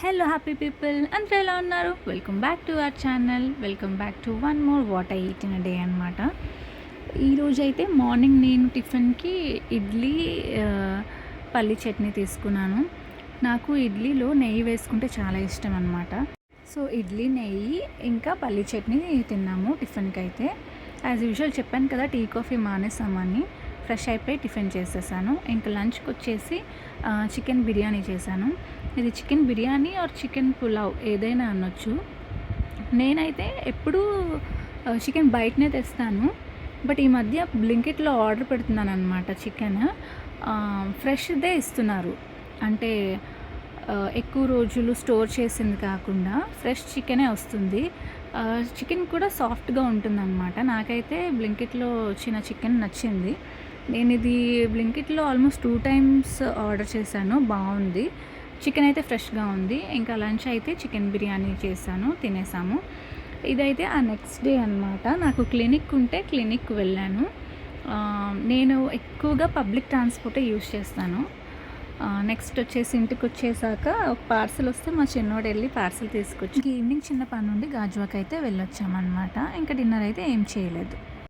Hello happy people అందరూ ఎలా ఉన్నారు? Welcome back to our channel. Welcome back to one more what I eat in a day అనమాట. ఈరోజు అయితే morning నేను టిఫిన్కి ఇడ్లీ పల్లి చట్నీ తీసుకున్నాను. నాకు ఇడ్లీలో నెయ్యి వేసుకుంటే చాలా ఇష్టం అనమాట. సో ఇడ్లీ నెయ్యి ఇంకా పల్లి చట్నీ తిన్నాము టిఫిన్కి అయితే. యాజ్ యూజువల్ చెప్పాను కదా, టీ కాఫీ మానేసామని ఫ్రెష్ అయిపోయి టిఫిన్ చేసేసాను. ఇంకా లంచ్కి వచ్చేసి చికెన్ బిర్యానీ చేశాను. ఇది chicken biryani or chicken pulao ఏదైనా అనొచ్చు. నేనైతే ఎప్పుడూ చికెన్ బయటనే తెస్తాను, బట్ ఈ మధ్య బ్లింకిట్లో ఆర్డర్ పెడుతున్నాను అనమాట. చికెన్ ఫ్రెష్దే ఇస్తున్నారు, అంటే ఎక్కువ రోజులు స్టోర్ చేసింది కాకుండా ఫ్రెష్ చికెనే వస్తుంది. చికెన్ కూడా సాఫ్ట్గా ఉంటుందన్నమాట. నాకైతే బ్లింకిట్లో వచ్చిన చికెన్ నచ్చింది. నేను ఇది బ్లింకిట్లో ఆల్మోస్ట్ 2 times ఆర్డర్ చేశాను. బాగుంది, చికెన్ అయితే ఫ్రెష్గా ఉంది. ఇంకా లంచ్ అయితే చికెన్ బిర్యానీ చేశాను, తినేసాము. ఇదైతే ఆ నెక్స్ట్ డే అనమాట. నాకు క్లినిక్ ఉంటే క్లినిక్ వెళ్ళాను. నేను ఎక్కువగా పబ్లిక్ ట్రాన్స్పోర్టే యూజ్ చేస్తాను. నెక్స్ట్ వచ్చేసి ఇంటికి వచ్చేసాక ఒక పార్సల్ వస్తే మా చిన్నోడు వెళ్ళి పార్సల్ తీసుకొచ్చి ఈవినింగ్ చిన్న పని నుండి గాజువాక్ అయితే వెళ్ళొచ్చామన్నమాట. ఇంకా డిన్నర్ అయితే ఏం చేయలేదు.